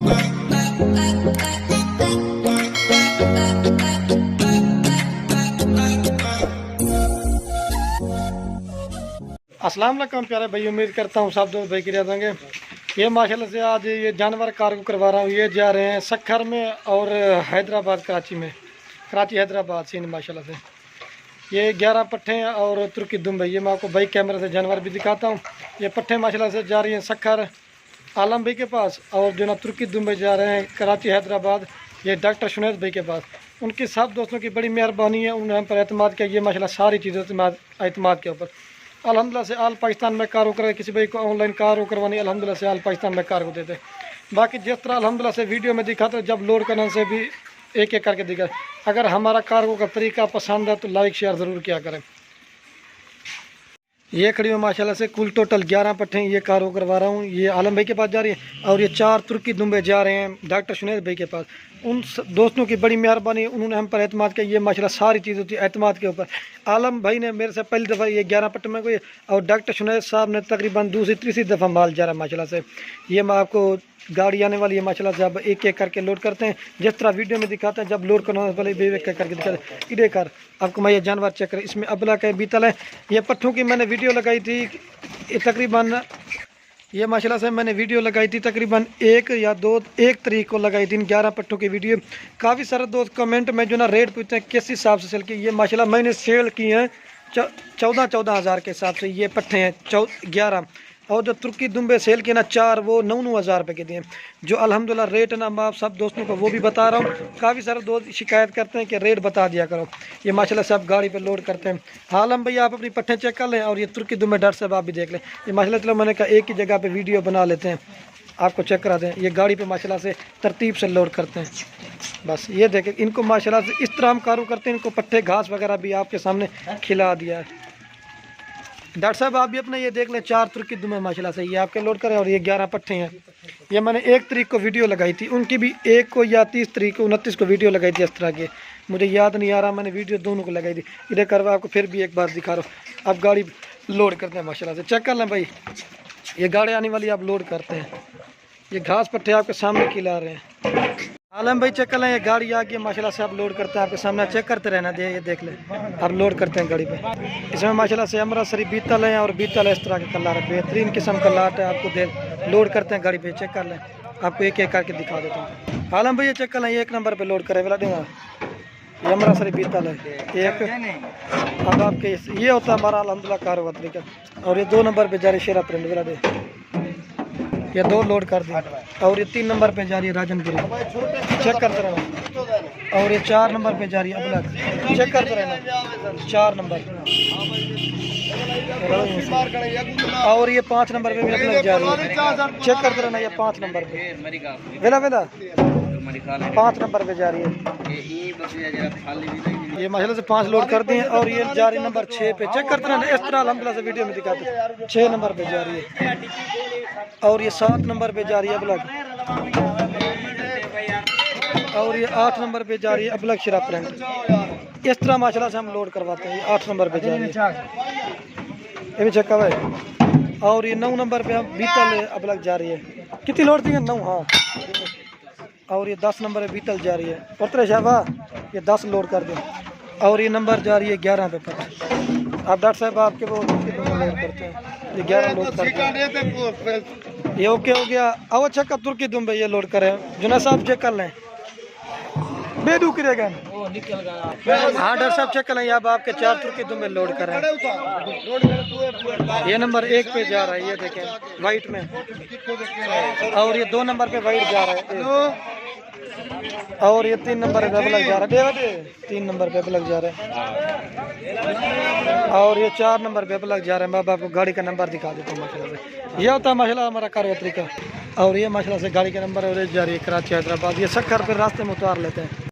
अस्सलाम वालेकुम प्यारे भाई, उम्मीद करता हूँ सब दोस्त भाई की रह होंगे। ये माशाल्लाह से आज ये जानवर कार्गो करवा रहा हूँ। ये जा रहे हैं सक्खर में और हैदराबाद कराची में, कराची हैदराबाद सिंध माशाल्लाह से। ये 11 पट्ठे हैं और तुर्की दुम्बे। ये मैं आपको भाई कैमरे से जानवर भी दिखाता हूँ। ये पट्ठे माशाल्लाह से जा रही हैं सक्खर आलम भाई के पास, और जो ना तुर्की दुम्बे जा रहे हैं कराची हैदराबाद, ये डॉक्टर शुनैद भाई के पास। उनकी सब दोस्तों की बड़ी मेहरबानी है, उन्होंने हम पर एतमाद किया। ये माशाल्लाह सारी चीज़ों एतमाद के ऊपर अल्हम्दुलिल्लाह से आल पाकिस्तान में कार्गो कर, किसी भाई को ऑनलाइन कार्गो करवानी अल्हम्दुलिल्लाह से आल पाकिस्तान में कार्गो देते। बाकी जिस तरह अल्हम्दुलिल्लाह से वीडियो में दिखाते, जब लोड करने से भी एक एक करके दिखा। अगर हमारा कार्गो का तरीका पसंद है तो लाइक शेयर ज़रूर किया करें। ये खड़ी हुई माशाल्लाह से कुल टोटल 11 पट्ठे ये कार्गो करवा रहा हूँ। ये आलम भाई के पास जा रही है और ये 4 तुर्की दुम्बे जा रहे हैं डॉक्टर शुनैद भाई के पास। उन दोस्तों की बड़ी मेहरबानी, उन्होंने हम पर एतमाद किया। ये माशाल्लाह सारी चीज़ होती है एतमाद के ऊपर। आलम भाई ने मेरे से पहली दफ़ा ये 11 पट्टे में कोई, और डॉक्टर शुनैद साहब ने तकरीबन दूसरी तीसरी दफ़ा माल जा रहा है माशाल्लाह से। ये मैं आपको गाड़ी आने वाली है माशाल्लाह से, अब एक एक करके लोड करते हैं जिस तरह वीडियो में दिखाते हैं। जब लोड करना पहले भी एक एक करके दिखाते हैं। इधर कर आपको मैं ये जानवर चेक करें, इसमें अबला का बीतल है। ये पट्ठों की मैंने वीडियो लगाई थी, ये तकरीबन ये माशाल्लाह से मैंने वीडियो लगाई थी तकरीबन 1 तारीख को लगाई थी इन 11 पट्टों की वीडियो। काफ़ी सारे दोस्त कमेंट में जो ना रेट पूछते हैं किस हिसाब से सेल की। ये माशाल्लाह मैंने सेल की हैं 14 हज़ार के हिसाब से। ये पट्ठे हैं 11, और जो तुर्की दुम्बे सेल के ना 4 वो 9 हज़ार रुपये के दिए। जो अल्हम्दुलिल्लाह रेट है ना, मैं आप सब दोस्तों को वो भी बता रहा हूँ। काफ़ी सारे दोस्त शिकायत करते हैं कि रेट बता दिया करो। ये माशाल्लाह से आप गाड़ी पे लोड करते हैं। आलम भैया आप अपनी पट्ठे चेक कर लें, और ये तुर्की दुम्बे डर से आप भी देख लें। ये माशाल्लाह चलो मैंने कहा एक ही जगह पर वीडियो बना लेते हैं, आपको चेक करा दें। ये गाड़ी पर माशाल्लाह से तरतीब से लोड करते हैं। बस ये देखें, इनको माशाल्लाह से इस तरह हम कार्गो करते हैं। इनको पट्ठे घास वगैरह भी आपके सामने खिला दिया है। डॉक्टर साहब आप भी अपने ये देख लें 4 तुर्की दुम्बे माशाल्लाह से ये आपके लोड करें, और ये 11 पट्ठे हैं। ये मैंने 1 तारीख को वीडियो लगाई थी, उनकी भी 1 को या 30 तारीख को 29 को वीडियो लगाई थी इस तरह की। मुझे याद नहीं आ रहा, मैंने वीडियो दोनों को लगाई थी। इधर करवा आपको फिर भी एक बार दिखा रहा हूँ। आप गाड़ी लोड करते हैं माशाल्लाह से, चेक कर लें भाई। ये गाड़ी आने वाली आप लोड करते हैं। ये घास पट्ठे आपके सामने खिला रहे हैं। आलम भाई चेक कर लें, ये गाड़ी आ गई माशाल्लाह से, आप लोड करते हैं आपके सामने। चेक करते रहना दे, ये देख लें आप लोड करते हैं गाड़ी पे। इसमें माशाल्लाह से अमृतसरी बीतल है, और बीतल है इस तरह के कलर है, बेहतरीन किस्म का लाट है। आपको दे लोड करते हैं गाड़ी पे, चेक कर लें। आपको एक एक करके दिखा देता हूँ। आलम भाई चेक कर लें, ये 1 नंबर पर लोड करें वाला देगा। ये अमृतसरी बीतल है एक। अब आपके ये होता है हमारा अल्हम्दुलिल्लाह कारोबार तरीका। और ये 2 नंबर पर जा रही शेरा प्रिंट वाला दे, ये 2 लोड कर दिया। और ये 3 नंबर पे जा रही है राजनपुरी, चेक करते रहना। और ये 4 नंबर पे जा रही है अबलग, चेक करते रहना 4 नंबर। और ये 5 नंबर पे भी अबलग जा रही है, चेक करते रहना। ये 5 नंबर पे वेला 5 नंबर पे जा रही है। ये माशाल्लाह से 5 लोड कर दिए। और ये जा रही नंबर 6 पे, चेक करते रहना। इस तरह अल्हम्दुलिल्लाह से वीडियो में दिखाते हैं। 6 नंबर पे जा रही है। और ये 7 नंबर पे जा रही है अबलग। और ये 8 नंबर पे जा रही है अबलग शरा प्रिंट। इस तरह माशाल्लाह से हम लोड करवाते हैं। ये 8 नंबर पे जा रही है, ये भी चेक कर भाई। और ये 9 नंबर पे हम बीतल अबलग जा रही है। कितनी लोड दी है? 9, हाँ। और ये 10 नंबर पे बीतल जा रही है। पत्र शाबा ये 10 लोड कर दें। और ये नंबर जा रही है 11 पे पत्र। आप डॉक्टर साहब आपके वो लोड करते हैं, ये 11 लोड करते हैं। ये ओके हो गया। अब अच्छा का तुर्की दुम्बे ये लोड करें। जुना साहब चेक कर लें, बेडू करेगा। हाँ डॉक्टर साहब चेक कर लें, अब आपके 4 तुर्की दुम्बे लोड करें। ये नंबर 1 पे जा रहा है, ये देखें वाइट में। और ये 2 नंबर पे वाइट जा रहा है। और ये 3 नंबर पे लग जा रहा है, 3 नंबर पे लग जा रहा है। और ये 4 नंबर पे लग जा रहा है। मैं आपको गाड़ी का नंबर दिखा देता हूँ माशाल्लाह से। ये होता है माशाल्लाह हमारा कार्य तरीका। और ये माशाल्लाह से गाड़ी का नंबर और जा रही है कराची हैदराबाद। ये सक्खर पे रास्ते में उतार लेते हैं।